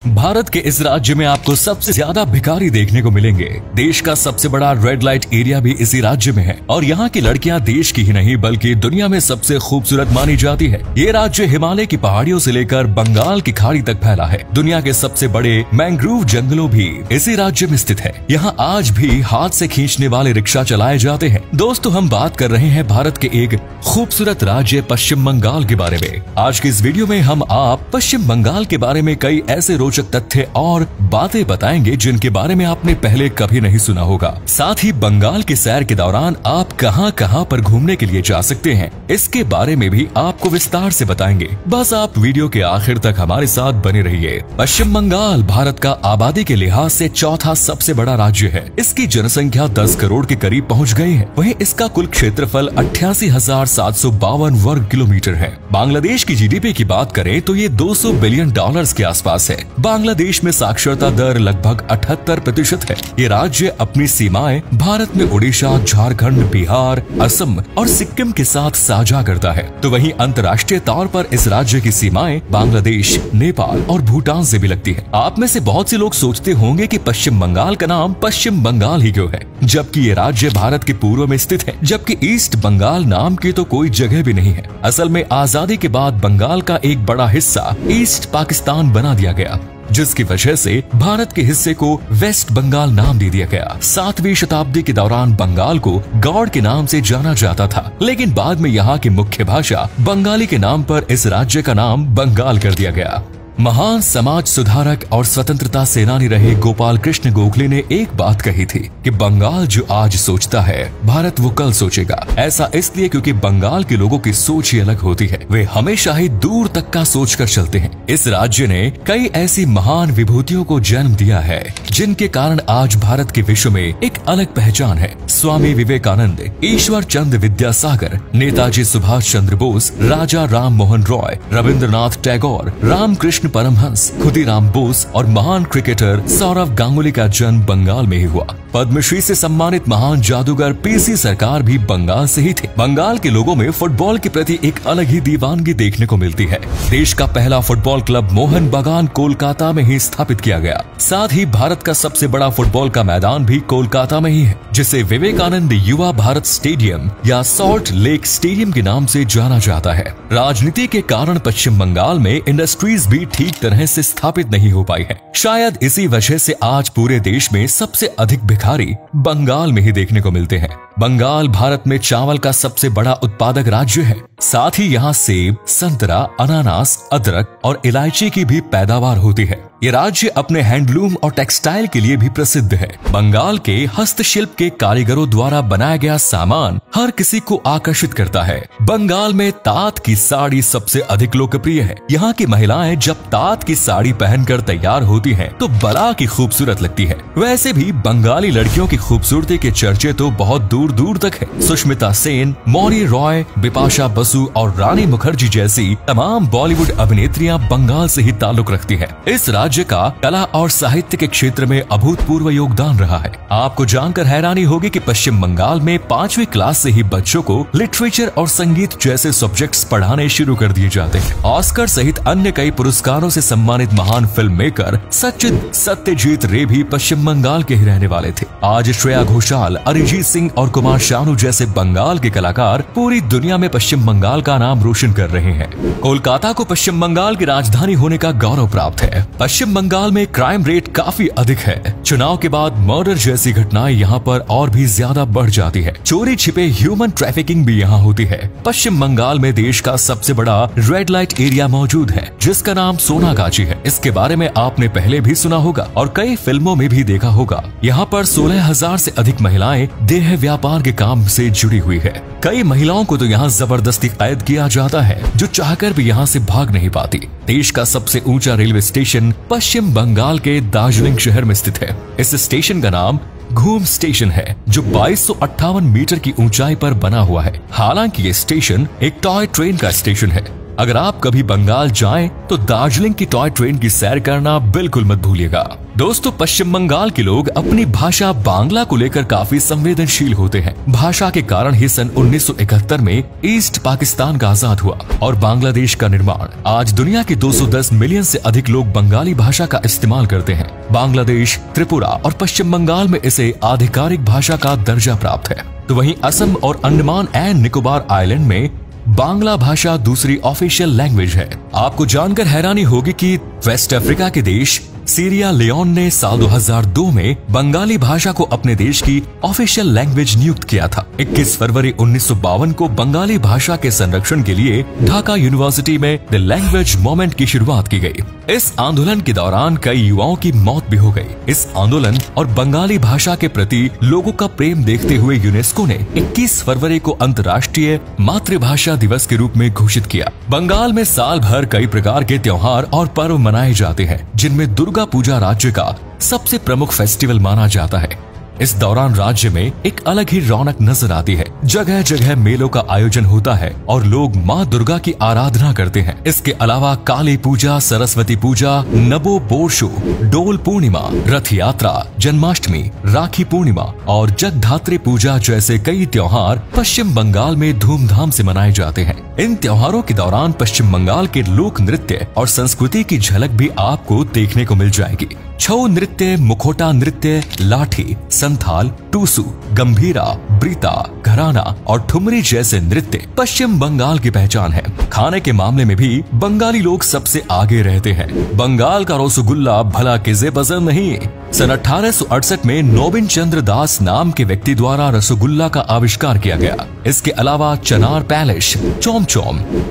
भारत के इस राज्य में आपको सबसे ज्यादा भिखारी देखने को मिलेंगे। देश का सबसे बड़ा रेड लाइट एरिया भी इसी राज्य में है और यहाँ की लड़कियाँ देश की ही नहीं बल्कि दुनिया में सबसे खूबसूरत मानी जाती है। ये राज्य हिमालय की पहाड़ियों से लेकर बंगाल की खाड़ी तक फैला है। दुनिया के सबसे बड़े मैंग्रोव जंगलों भी इसी राज्य में स्थित है। यहाँ आज भी हाथ से खींचने वाले रिक्शा चलाए जाते हैं। दोस्तों, हम बात कर रहे हैं भारत के एक खूबसूरत राज्य पश्चिम बंगाल के बारे में। आज की इस वीडियो में हम आप पश्चिम बंगाल के बारे में कई ऐसे रोचक तथ्य और बातें बताएंगे जिनके बारे में आपने पहले कभी नहीं सुना होगा। साथ ही बंगाल की सैर के दौरान आप कहां-कहां पर घूमने के लिए जा सकते हैं, इसके बारे में भी आपको विस्तार से बताएंगे। बस आप वीडियो के आखिर तक हमारे साथ बने रहिए। पश्चिम बंगाल भारत का आबादी के लिहाज से चौथा सबसे बड़ा राज्य है। इसकी जनसंख्या 10 करोड़ के करीब पहुंच गई है। वहीं इसका कुल क्षेत्रफल 88,752 वर्ग किलोमीटर है। बांग्लादेश की जीडीपी की बात करें तो ये $200 बिलियन के आसपास है। बांग्लादेश में साक्षरता दर लगभग 78% है। ये राज्य अपनी सीमाएं भारत में उड़ीसा, झारखंड, बिहार, असम और सिक्किम के साथ साझा करता है। तो वहीं अंतर्राष्ट्रीय तौर पर इस राज्य की सीमाएं बांग्लादेश, नेपाल और भूटान से भी लगती है। आप में से बहुत से लोग सोचते होंगे कि पश्चिम बंगाल का नाम पश्चिम बंगाल ही क्यों है, जबकि ये राज्य भारत के पूर्व में स्थित है। जबकि ईस्ट बंगाल नाम की तो कोई जगह भी नहीं है। असल में आजादी के बाद बंगाल का एक बड़ा हिस्सा ईस्ट पाकिस्तान बना दिया गया, जिसकी वजह से भारत के हिस्से को वेस्ट बंगाल नाम दे दिया गया। 7वीं शताब्दी के दौरान बंगाल को गौड़ के नाम से जाना जाता था, लेकिन बाद में यहाँ की मुख्य भाषा बंगाली के नाम पर इस राज्य का नाम बंगाल कर दिया गया। महान समाज सुधारक और स्वतंत्रता सेनानी रहे गोपाल कृष्ण गोखले ने एक बात कही थी कि बंगाल जो आज सोचता है भारत वो कल सोचेगा। ऐसा इसलिए क्योंकि बंगाल के लोगों की सोच ही अलग होती है। वे हमेशा ही दूर तक का सोचकर चलते हैं। इस राज्य ने कई ऐसी महान विभूतियों को जन्म दिया है जिनके कारण आज भारत के विश्व में एक अलग पहचान है। स्वामी विवेकानंद, ईश्वर चंद्र विद्यासागर, नेताजी सुभाष चंद्र बोस, राजा राम मोहन रॉय, रविंद्रनाथ टैगोर, रामकृष्ण परमहंस, खुदीराम बोस और महान क्रिकेटर सौरव गांगुली का जन्म बंगाल में ही हुआ। पद्मश्री से सम्मानित महान जादूगर पीसी सरकार भी बंगाल से ही थे। बंगाल के लोगों में फुटबॉल के प्रति एक अलग ही दीवानगी देखने को मिलती है। देश का पहला फुटबॉल क्लब मोहन बागान कोलकाता में ही स्थापित किया गया। साथ ही भारत का सबसे बड़ा फुटबॉल का मैदान भी कोलकाता में ही है, जिसे विवेकानंद युवा भारत स्टेडियम या सॉल्ट लेक स्टेडियम के नाम से जाना जाता है। राजनीति के कारण पश्चिम बंगाल में इंडस्ट्रीज भी ठीक तरह से स्थापित नहीं हो पाई है। शायद इसी वजह से आज पूरे देश में सबसे अधिक भिखारी बंगाल में ही देखने को मिलते हैं। बंगाल भारत में चावल का सबसे बड़ा उत्पादक राज्य है। साथ ही यहाँ सेब, संतरा, अनानास, अदरक और इलायची की भी पैदावार होती है। ये राज्य अपने हैंडलूम और टेक्सटाइल के लिए भी प्रसिद्ध है। बंगाल के हस्तशिल्प के कारीगरों द्वारा बनाया गया सामान हर किसी को आकर्षित करता है। बंगाल में तात की साड़ी सबसे अधिक लोकप्रिय है। यहाँ की महिलाएं जब तात की साड़ी पहनकर तैयार होती हैं, तो बड़ा की खूबसूरत लगती है। वैसे भी बंगाली लड़कियों की खूबसूरती के चर्चे तो बहुत दूर दूर तक है। सुष्मिता सेन, मौरी रॉय, बिपाशा बसु और रानी मुखर्जी जैसी तमाम बॉलीवुड अभिनेत्रियां बंगाल से ही ताल्लुक रखती हैं। इस राज्य का कला और साहित्य के क्षेत्र में अभूतपूर्व योगदान रहा है। आपको जानकर हैरानी होगी कि पश्चिम बंगाल में 5वीं क्लास से ही बच्चों को लिटरेचर और संगीत जैसे सब्जेक्ट्स पढ़ाने शुरू कर दिए जाते हैं। ऑस्कर सहित अन्य कई पुरस्कारों से सम्मानित महान फिल्म मेकर सचिन सत्यजीत रे भी पश्चिम बंगाल के ही रहने वाले थे। आज श्रेया घोषाल, अरिजीत सिंह और कुमार शानू जैसे बंगाल के कलाकार पूरी दुनिया में पश्चिम बंगाल का नाम रोशन कर रहे हैं। कोलकाता को पश्चिम बंगाल की राजधानी होने का गौरव प्राप्त है। पश्चिम बंगाल में क्राइम रेट काफी अधिक है। चुनाव के बाद मर्डर जैसी घटनाएं यहाँ पर और भी ज्यादा बढ़ जाती है। चोरी छिपे ह्यूमन ट्रैफिकिंग भी यहाँ होती है। पश्चिम बंगाल में देश का सबसे बड़ा रेड लाइट एरिया मौजूद है, जिसका नाम सोनागाची है। इसके बारे में आपने पहले भी सुना होगा और कई फिल्मों में भी देखा होगा। यहाँ पर 16,000 से अधिक महिलाएं देह व्यापार के काम से जुड़ी हुई है। कई महिलाओं को तो यहाँ जबरदस्ती कैद किया जाता है, जो चाहकर भी यहाँ से भाग नहीं पाती। देश का सबसे ऊंचा रेलवे स्टेशन पश्चिम बंगाल के दार्जिलिंग शहर में स्थित है। इस स्टेशन का नाम घूम स्टेशन है, जो 2258 मीटर की ऊंचाई पर बना हुआ है। हालांकि ये स्टेशन एक टॉय ट्रेन का स्टेशन है। अगर आप कभी बंगाल जाएं तो दार्जिलिंग की टॉय ट्रेन की सैर करना बिल्कुल मत भूलिएगा। दोस्तों, पश्चिम बंगाल के लोग अपनी भाषा बांग्ला को लेकर काफी संवेदनशील होते हैं। भाषा के कारण ही सन 1971 में ईस्ट पाकिस्तान का आजाद हुआ और बांग्लादेश का निर्माण। आज दुनिया के 210 मिलियन से अधिक लोग बंगाली भाषा का इस्तेमाल करते हैं। बांग्लादेश, त्रिपुरा और पश्चिम बंगाल में इसे आधिकारिक भाषा का दर्जा प्राप्त है। तो वहीं असम और अंडमान एंड निकोबार आइलैंड में बांग्ला भाषा दूसरी ऑफिशियल लैंग्वेज है। आपको जानकर हैरानी होगी कि वेस्ट अफ्रीका के देश सीरिया लियोन ने साल 2002 में बंगाली भाषा को अपने देश की ऑफिशियल लैंग्वेज नियुक्त किया था। 21 फरवरी 1952 को बंगाली भाषा के संरक्षण के लिए ढाका यूनिवर्सिटी में द लैंग्वेज मूवमेंट की शुरुआत की गई। इस आंदोलन के दौरान कई युवाओं की मौत भी हो गई। इस आंदोलन और बंगाली भाषा के प्रति लोगों का प्रेम देखते हुए यूनेस्को ने 21 फरवरी को अंतर्राष्ट्रीय मातृभाषा दिवस के रूप में घोषित किया। बंगाल में साल भर कई प्रकार के त्योहार और पर्व मनाए जाते हैं, जिनमें दुर्गा पूजा राज्य का सबसे प्रमुख फेस्टिवल माना जाता है। इस दौरान राज्य में एक अलग ही रौनक नजर आती है। जगह जगह मेलों का आयोजन होता है और लोग माँ दुर्गा की आराधना करते हैं। इसके अलावा काली पूजा, सरस्वती पूजा, नबो बोर्शो, डोल पूर्णिमा, रथ यात्रा, जन्माष्टमी, राखी पूर्णिमा और जगधात्री पूजा जैसे कई त्योहार पश्चिम बंगाल में धूमधाम से मनाए जाते हैं। इन त्योहारों के दौरान पश्चिम बंगाल के लोक नृत्य और संस्कृति की झलक भी आपको देखने को मिल जाएगी। छऊ नृत्य, मुखोटा नृत्य, लाठी, संथाल, टूसू, गंभीरा, ब्रीता, घराना और ठुमरी जैसे नृत्य पश्चिम बंगाल की पहचान है। खाने के मामले में भी बंगाली लोग सबसे आगे रहते हैं। बंगाल का रसगुल्ला भला किसे पसंद नहीं। सन 1868 में नोबिन चंद्र दास नाम के व्यक्ति द्वारा रसगुल्ला का आविष्कार किया गया। इसके अलावा चनार पैलेस, चोम,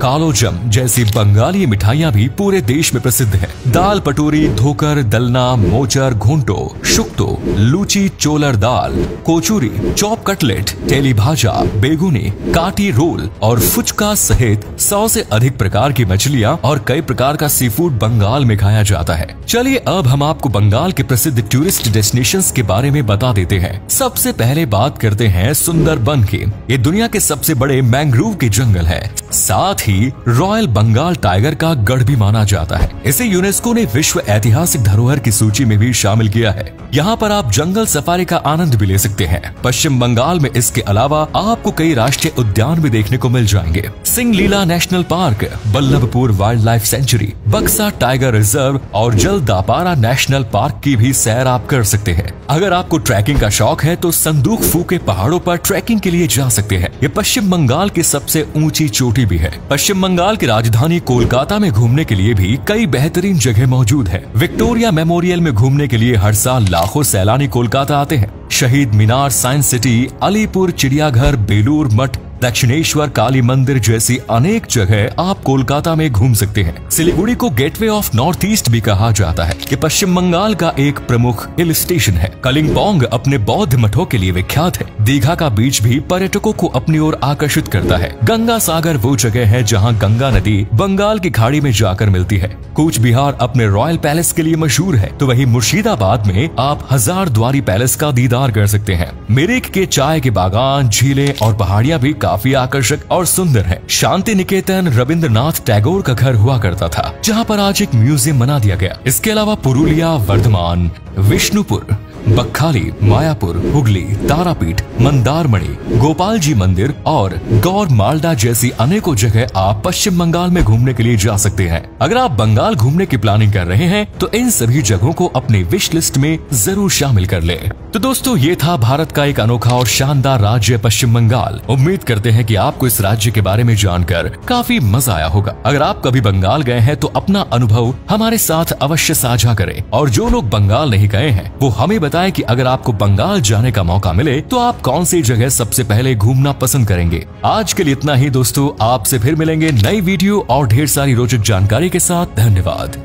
कालोजम जैसी बंगाली मिठाइयाँ भी पूरे देश में प्रसिद्ध है। दाल पटोरी, धोकर, दलना, मोचर, घूंटो, शुक्तो, लूची, चोलर दाल, कोचूरी, चॉप कटलेट, तेली भाजा, बेगुनी, काटी रोल और फुचका सहित 100 से अधिक प्रकार की मछलियाँ और कई प्रकार का सी फूड बंगाल में खाया जाता है। चलिए अब हम आपको बंगाल के प्रसिद्ध टूरिस्ट डेस्टिनेशंस के बारे में बता देते हैं। सबसे पहले बात करते हैं सुंदरबन की। ये दुनिया के सबसे बड़े मैंग्रोव के जंगल है। साथ ही रॉयल बंगाल टाइगर का गढ़ भी माना जाता है। इसे यूनेस्को ने विश्व ऐतिहासिक धरोहर की सूची में भी शामिल किया है। यहाँ पर आप जंगल सफारी का आनंद भी ले सकते हैं। पश्चिम बंगाल में इसके अलावा आपको कई राष्ट्रीय उद्यान भी देखने को मिल जाएंगे। Singalila national park, Ballabhpur wild life sanctuary, बक्सा टाइगर रिजर्व और जलदापारा नेशनल पार्क की भी सैर आप कर सकते हैं। अगर आपको ट्रैकिंग का शौक है तो संदूक फू के पहाड़ों पर ट्रैकिंग के लिए जा सकते हैं। ये पश्चिम बंगाल की सबसे ऊंची चोटी भी है। पश्चिम बंगाल की राजधानी कोलकाता में घूमने के लिए भी कई बेहतरीन जगह मौजूद है। विक्टोरिया मेमोरियल में घूमने के लिए हर साल लाखों सैलानी कोलकाता आते हैं। शहीद मीनार, साइंस सिटी, अलीपुर चिड़ियाघर, बेलूर मठ, दक्षिणेश्वर काली मंदिर जैसी अनेक जगह आप कोलकाता में घूम सकते हैं। सिलीगुड़ी को गेटवे ऑफ नॉर्थ ईस्ट भी कहा जाता है। ये पश्चिम बंगाल का एक प्रमुख हिल स्टेशन है। कलिम्पोंग अपने बौद्ध मठों के लिए विख्यात है। दीघा का बीच भी पर्यटकों को अपनी ओर आकर्षित करता है। गंगा सागर वो जगह है जहाँ गंगा नदी बंगाल की खाड़ी में जाकर मिलती है। कूच बिहार अपने रॉयल पैलेस के लिए मशहूर है। तो वहीं मुर्शिदाबाद में आप हजारद्वारी पैलेस का दीदार कर सकते हैं। मिरिक के चाय के बागान, झीलें और पहाड़ियाँ भी काफी आकर्षक और सुंदर है। शांति निकेतन रविंद्रनाथ टैगोर का घर हुआ करता था, जहाँ पर आज एक म्यूजियम बना दिया गया। इसके अलावा पुरुलिया, वर्धमान, विष्णुपुर, बक्खाली, मायापुर, हुगली, तारापीठ, मंदारमणि, गोपाल जी मंदिर और गौर मालडा जैसी अनेकों जगह आप पश्चिम बंगाल में घूमने के लिए जा सकते हैं। अगर आप बंगाल घूमने की प्लानिंग कर रहे हैं तो इन सभी जगहों को अपनी विश लिस्ट में जरूर शामिल कर लें। तो दोस्तों, ये था भारत का एक अनोखा और शानदार राज्य पश्चिम बंगाल। उम्मीद करते हैं कि आपको इस राज्य के बारे में जानकर काफी मजा आया होगा। अगर आप कभी बंगाल गए हैं तो अपना अनुभव हमारे साथ अवश्य साझा करें, और जो लोग बंगाल नहीं गए हैं वो हमें बताएं कि अगर आपको बंगाल जाने का मौका मिले तो आप कौन सी जगह सबसे पहले घूमना पसंद करेंगे। आज के लिए इतना ही दोस्तों, आपसे फिर मिलेंगे नई वीडियो और ढेर सारी रोचक जानकारी के साथ। धन्यवाद।